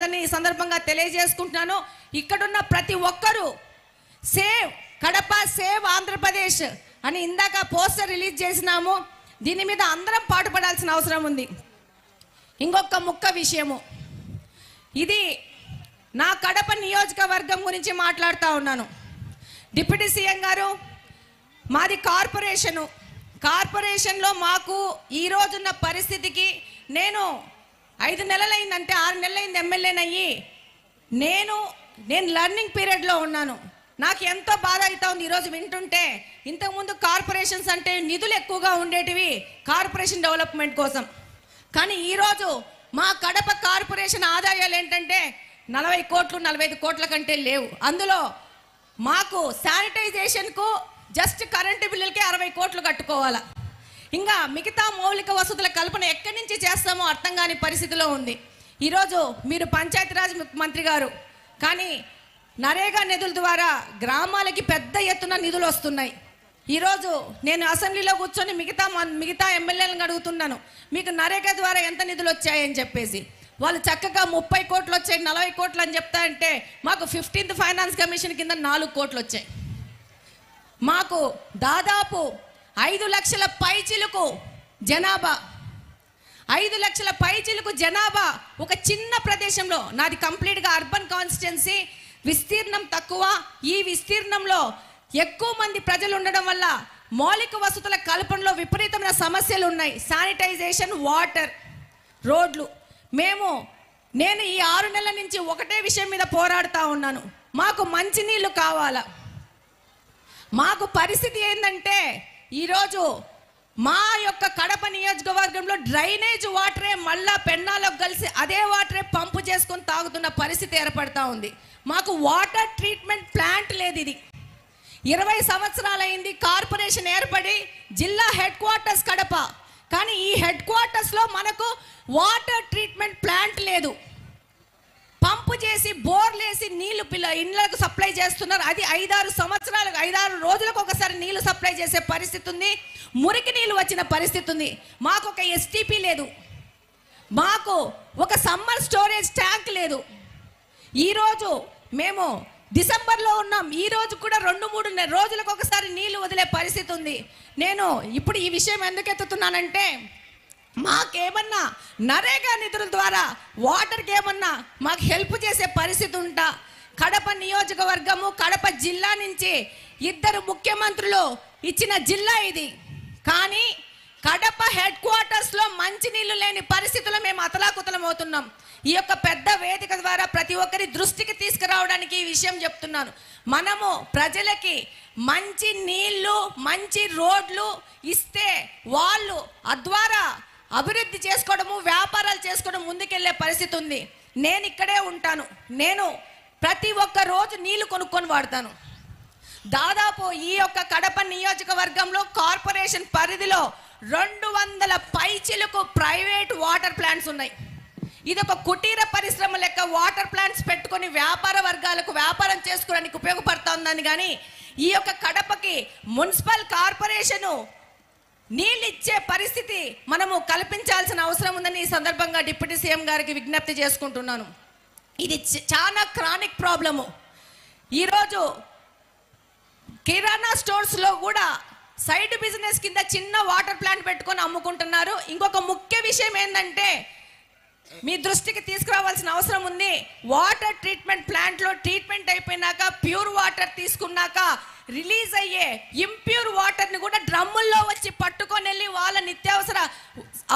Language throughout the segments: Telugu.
ఉందని ఈ సందర్భంగా తెలియజేసుకుంటున్నాను. ఇక్కడున్న ప్రతి ఒక్కరూ సేవ్ కడప, సేవ్ ఆంధ్రప్రదేశ్ అని ఇందాక పోస్టర్ రిలీజ్ చేసినాము. దీని మీద అందరం పాటుపడాల్సిన అవసరం ఉంది. ఇంకొక ముక్క విషయము, ఇది నా కడప నియోజకవర్గం గురించి మాట్లాడుతూ ఉన్నాను. డిప్యూటీ సీఎం గారు, మాది కార్పొరేషన్లో మాకు ఈరోజున్న పరిస్థితికి నేను 5 నెలలైందంటే 6 నెలలైంది ఎమ్మెల్యేనయ్యి. నేను లర్నింగ్ పీరియడ్లో ఉన్నాను. నాకు ఎంతో బాధ అవుతా ఉంది ఈరోజు వింటుంటే. ఇంతకుముందు కార్పొరేషన్స్ అంటే నిధులు ఎక్కువగా ఉండేటివి కార్పొరేషన్ డెవలప్మెంట్ కోసం. కానీ ఈరోజు మా కడప కార్పొరేషన్ ఆదాయాలు ఏంటంటే 40 కోట్లు 45 కోట్ల కంటే లేవు. అందులో మాకు శానిటైజేషన్కు జస్ట్ కరెంటు బిల్లులకే 60 కోట్లు కట్టుకోవాలా. ఇంకా మిగతా మౌలిక వసతుల కల్పన ఎక్కడి నుంచి చేస్తామో అర్థం కాని పరిస్థితిలో ఉంది. ఈరోజు మీరు పంచాయతీరాజ్ మంత్రి గారు, కానీ నరేగా నిధుల ద్వారా గ్రామాలకి పెద్ద ఎత్తున నిధులు వస్తున్నాయి. ఈరోజు నేను అసెంబ్లీలో కూర్చొని మిగతా ఎమ్మెల్యేలను అడుగుతున్నాను, మీకు నరేగా ద్వారా ఎంత నిధులు వచ్చాయని చెప్పేసి. వాళ్ళు చక్కగా 30 కోట్లు వచ్చాయి, 40 కోట్లు అని చెప్తా అంటే మాకు 15th ఫైనాన్స్ కమిషన్ కింద 4 కోట్లు వచ్చాయి. మాకు దాదాపు 5 లక్షల పైచిలుకు జనాభా, 5 లక్షల పైచిలుకు జనాభా ఒక చిన్న ప్రదేశంలో. నాది కంప్లీట్గా అర్బన్ కాన్స్టిట్యున్సీ, విస్తీర్ణం తక్కువ. ఈ విస్తీర్ణంలో ఎక్కువ మంది ప్రజలు ఉండడం వల్ల మౌలిక వసతుల కల్పనలో విపరీతమైన సమస్యలు ఉన్నాయి. శానిటైజేషన్, వాటర్, రోడ్లు. నేను ఈ 6 నెలల నుంచి ఒకటే విషయం మీద పోరాడుతూ ఉన్నాను, మాకు మంచినీళ్ళు కావాలా. మాకు పరిస్థితి ఏంటంటే ఈరోజు మా యొక్క కడప నియోజకవర్గంలో డ్రైనేజ్ వాటరే మళ్ళా పెన్నాలకు కలిసి అదే వాటరే పంపు చేసుకొని తాగుతున్న పరిస్థితి ఏర్పడతా ఉంది. మాకు వాటర్ ట్రీట్మెంట్ ప్లాంట్ లేదు. ఇది 20 సంవత్సరాలైంది కార్పొరేషన్ ఏర్పడి, జిల్లా హెడ్ క్వార్టర్స్ కడప. కానీ ఈ హెడ్ క్వార్టర్స్లో మనకు వాటర్ ట్రీట్మెంట్ ప్లాంట్ లేదు. పంపు చేసి బోర్లేసి నీళ్లు ఇళ్ళకు సప్లై చేస్తున్నారు. అది 5-6 రోజులకు ఒకసారి నీళ్లు సప్లై చేసే పరిస్థితి ఉంది. మురికి నీళ్ళు వచ్చిన పరిస్థితి ఉంది. మాకు ఒక ఎస్టీపీ లేదు, మాకు ఒక సమ్మర్ స్టోరేజ్ ట్యాంక్ లేదు. ఈరోజు మేము డిసెంబర్లో ఉన్నాం, ఈరోజు కూడా 2-3 రోజులకు ఒకసారి నీళ్లు వదిలే పరిస్థితి ఉంది. నేను ఇప్పుడు ఈ విషయం ఎందుకు ఎత్తుతున్నానంటే, మాకేమన్నా నరేగా నిధుల ద్వారా వాటర్కి ఏమన్నా మాకు హెల్ప్ చేసే పరిస్థితి ఉంటా. కడప నియోజకవర్గము, కడప జిల్లా నుంచి 2 ముఖ్యమంత్రులు ఇచ్చిన జిల్లా ఇది. కానీ కడప హెడ్ క్వార్టర్స్లో మంచినీళ్ళు లేని పరిస్థితుల్లో మేము అతలాకుతలం అవుతున్నాం. ఈ యొక్క పెద్ద వేదిక ద్వారా ప్రతి ఒక్కరి దృష్టికి తీసుకురావడానికి ఈ విషయం చెప్తున్నాను. మనము ప్రజలకి మంచి నీళ్లు, మంచి రోడ్లు ఇస్తే వాళ్ళు అద్వారా అభివృద్ధి చేసుకోవడము, వ్యాపారాలు చేసుకోవడం ముందుకెళ్లే పరిస్థితి ఉంది. నేను ఇక్కడే ఉంటాను. నేను ప్రతి ఒక్క రోజు నీళ్లు కొనుక్కొని వాడతాను. దాదాపు ఈ యొక్క కడప నియోజకవర్గంలో కార్పొరేషన్ పరిధిలో 200 పైచిలకు ప్రైవేట్ వాటర్ ప్లాంట్స్ ఉన్నాయి. ఇది ఒక కుటీర పరిశ్రమ లెక్క వాటర్ ప్లాంట్స్ పెట్టుకొని వ్యాపార వర్గాలకు వ్యాపారం చేసుకోవడానికి ఉపయోగపడుతుందని. కానీ ఈ యొక్క కడపకి మున్సిపల్ కార్పొరేషను నీళ్ళు ఇచ్చే పరిస్థితి మనము కల్పించాల్సిన అవసరం ఉందని ఈ సందర్భంగా డిప్యూటీ సీఎం గారికి విజ్ఞప్తి చేసుకుంటున్నాను. ఇది చాలా క్రానిక్ ప్రాబ్లము. ఈరోజు కిరాణా స్టోర్స్లో కూడా సైడ్ బిజినెస్ కింద చిన్న వాటర్ ప్లాంట్ పెట్టుకొని అమ్ముకుంటున్నారు. ఇంకొక ముఖ్య విషయం ఏంటంటే, మీ దృష్టికి తీసుకురావాల్సిన అవసరం ఉంది. వాటర్ ట్రీట్మెంట్ ప్లాంట్లో ట్రీట్మెంట్ అయిపోయినాక ప్యూర్ వాటర్ తీసుకున్నాక రిలీజ్ అయ్యే ఇంప్యూర్ వాటర్ని కూడా డ్రమ్ముల్లో వచ్చి పట్టుకొని వెళ్ళి వాళ్ళ నిత్యావసర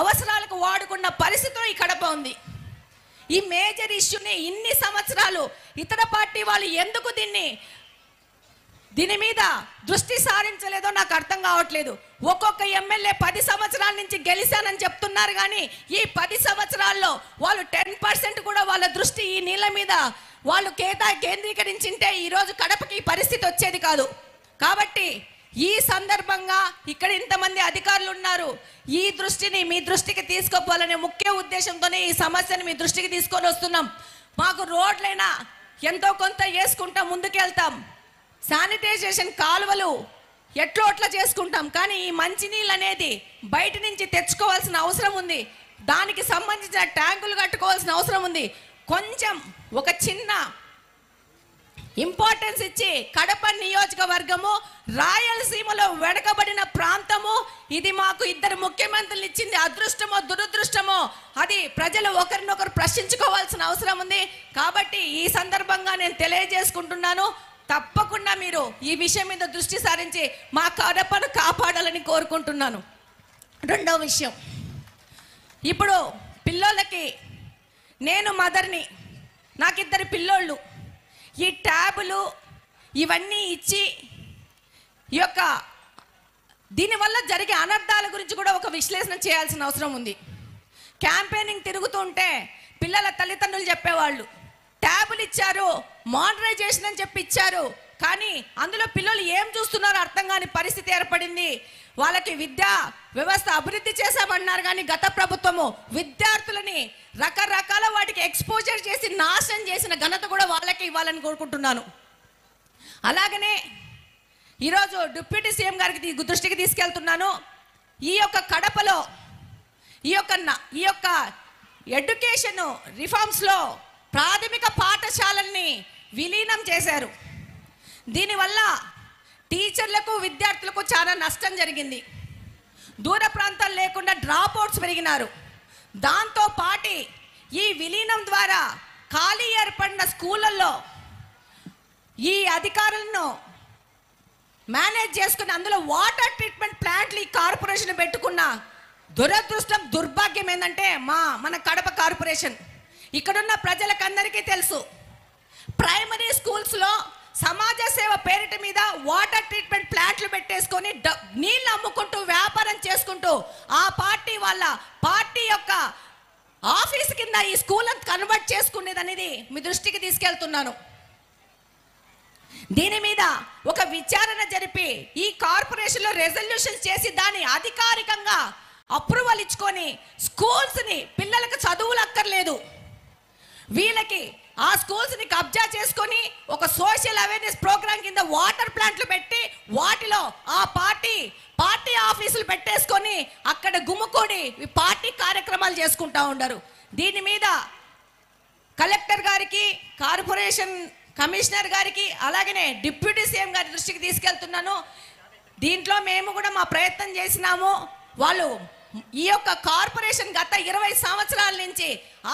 అవసరాలకు వాడుకున్న పరిస్థితిలో ఈ కడప ఉంది. ఈ మేజర్ ఇష్యూని ఇన్ని సంవత్సరాలు ఇతర పార్టీ వాళ్ళు ఎందుకు దీని మీద దృష్టి సారించలేదో నాకు అర్థం కావట్లేదు. ఒక్కొక్క ఎమ్మెల్యే 10 సంవత్సరాల నుంచి గెలిచానని చెప్తున్నారు, కానీ ఈ 10 సంవత్సరాల్లో వాళ్ళు 10% కూడా వాళ్ళ దృష్టి ఈ నీళ్ళ మీద వాళ్ళు కేంద్రీకరించింటే ఈరోజు కడపకి ఈ పరిస్థితి వచ్చేది కాదు. కాబట్టి ఈ సందర్భంగా ఇక్కడ ఇంతమంది అధికారులు ఉన్నారు, ఈ దృష్టిని మీ దృష్టికి తీసుకోవాలనే ముఖ్య ఉద్దేశంతోనే ఈ సమస్యను మీ దృష్టికి తీసుకొని వస్తున్నాం. మాకు రోడ్లైనా ఎంతో కొంత వేసుకుంటా ముందుకెళ్తాం, శానిటైజేషన్ కాలువలు ఎట్లో అట్లా చేసుకుంటాం, కానీ ఈ మంచినీళ్ళు అనేది బయట నుంచి తెచ్చుకోవాల్సిన అవసరం ఉంది. దానికి సంబంధించిన ట్యాంకులు కట్టుకోవాల్సిన అవసరం ఉంది. కొంచెం ఒక చిన్న ఇంపార్టెన్స్ ఇచ్చి కడప నియోజకవర్గము రాయలసీమలో వెనకబడిన ప్రాంతము, ఇది మాకు ఇద్దరు ముఖ్యమంత్రులు ఇచ్చింది అదృష్టమో దురదృష్టమో అది ప్రజలు ఒకరినొకరు ప్రశ్నించుకోవాల్సిన అవసరం ఉంది. కాబట్టి ఈ సందర్భంగా నేను తెలియజేసుకుంటున్నాను, తప్పకుండా మీరు ఈ విషయం మీద దృష్టి సారించి మా కడపను కాపాడాలని కోరుకుంటున్నాను. రెండో విషయం, ఇప్పుడు పిల్లోళ్ళకి, నేను మదర్ని, నాకు ఇద్దరు పిల్లోళ్ళు, ఈ ట్యాబులు ఇవన్నీ ఇచ్చి ఈ యొక్క దీనివల్ల జరిగే అనర్థాల గురించి కూడా ఒక విశ్లేషణ చేయాల్సిన అవసరం ఉంది. క్యాంపెయినింగ్ తిరుగుతుంటే పిల్లల తల్లిదండ్రులు చెప్పేవాళ్ళు ట్యాబులు ఇచ్చారు, మోడరైజేషన్ అని చెప్పి ఇచ్చారు, కానీ అందులో పిల్లలు ఏం చూస్తున్నారో అర్థం కాని పరిస్థితి ఏర్పడింది. వాళ్ళకి విద్యా వ్యవస్థ అభివృద్ధి చేశామన్నారు, కానీ గత ప్రభుత్వము విద్యార్థులని రకరకాల వాటికి ఎక్స్పోజర్ చేసి నాశనం చేసిన ఘనత కూడా వాళ్ళకి ఇవ్వాలని కోరుకుంటున్నాను. అలాగనే ఈరోజు డిప్యూటీ సీఎం గారికి దృష్టికి తీసుకెళ్తున్నాను. ఈ యొక్క కడపలో ఈ యొక్క ఎడ్యుకేషన్ రిఫార్మ్స్లో ప్రాథమిక పాఠశాలల్ని విలీనం చేశారు. దీనివల్ల టీచర్లకు విద్యార్థులకు చాలా నష్టం జరిగింది. దూర ప్రాంతాలు లేకుండా డ్రాప్ అవుట్స్ పెరిగినారు. దాంతో పాటు ఈ విలీనం ద్వారా ఖాళీ ఏర్పడిన స్కూళ్ళల్లో ఈ అధికారులను మేనేజ్ చేసుకుని అందులో వాటర్ ట్రీట్మెంట్ ప్లాంట్లు ఈ కార్పొరేషన్ పెట్టుకున్న దురదృష్టం, దుర్భాగ్యం ఏంటంటే మన కడప కార్పొరేషన్, ఇక్కడున్న ప్రజలకందరికీ తెలుసు, ప్రైమరీ స్కూల్స్లో సమాజ సేవ పేరిట మీద వాటర్ ట్రీట్మెంట్ ప్లాంట్లు పెట్టేసుకొని నీళ్ళు అమ్ముకుంటూ వ్యాపారం చేసుకుంటూ ఆ పార్టీ యొక్క ఆఫీస్ కింద ఈ స్కూల్ కన్వర్ట్ చేసుకునేది అనేది మీ దృష్టికి తీసుకెళ్తున్నాను. దీని మీద ఒక విచారణ జరిపి ఈ కార్పొరేషన్లో రెజల్యూషన్ చేసి దాన్ని అధికారికంగా అప్రూవల్ ఇచ్చుకొని స్కూల్స్ని, పిల్లలకు చదువులు అక్కర్లేదు, వీళ్ళకి ఆ స్కూల్స్ని కబ్జా చేసుకొని ఒక సోషల్ అవేర్నెస్ ప్రోగ్రామ్ కింద వాటర్ ప్లాంట్లు పెట్టి వాటిలో ఆ పార్టీ ఆఫీసులు పెట్టేసుకొని అక్కడ గుమ్ముకొని పార్టీ కార్యక్రమాలు చేసుకుంటా ఉండరు. దీని మీద కలెక్టర్ గారికి, కార్పొరేషన్ కమిషనర్ గారికి, అలాగనే డిప్యూటీ సీఎం గారి దృష్టికి తీసుకెళ్తున్నాను. దీంట్లో మేము కూడా మా ప్రయత్నం చేసినాము. వాళ్ళు ఈ యొక్క కార్పొరేషన్ గత 20 సంవత్సరాల నుంచి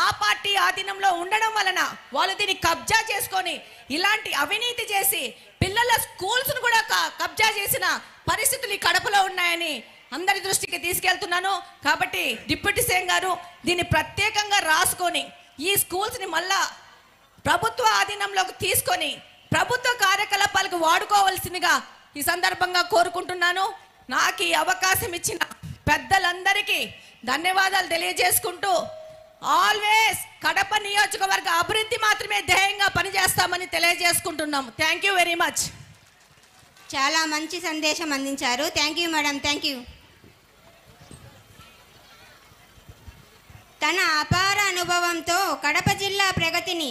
ఆ పార్టీ ఆధీనంలో ఉండడం వలన వాళ్ళు దీన్ని కబ్జా చేసుకొని ఇలాంటి అవినీతి చేసి పిల్లల స్కూల్స్ను కూడా కబ్జా చేసిన పరిస్థితులు ఈ కడపలో ఉన్నాయని అందరి దృష్టికి తీసుకెళ్తున్నాను. కాబట్టి డిప్యూటీ సీఎం గారు దీన్ని ప్రత్యేకంగా రాసుకొని ఈ స్కూల్స్ని మళ్ళా ప్రభుత్వ ఆధీనంలోకి తీసుకొని ప్రభుత్వ కార్యకలాపాలకు వాడుకోవాల్సిందిగా ఈ సందర్భంగా కోరుకుంటున్నాను. నాకు ఈ అవకాశం ఇచ్చిన పెద్దలందరికీ ధన్యవాదాలు తెలియజేసుకుంటూ ఆల్వేస్ కడప నియోజకవర్గ అభివృద్ధి మాత్రమే ధ్యేయంగా పనిచేస్తామని తెలియజేసుకుంటున్నాం. Thank you very much. చాలా మంచి సందేశం అందించారు. Thank you madam, thank you. తన అపార అనుభవంతో కడప జిల్లా ప్రగతిని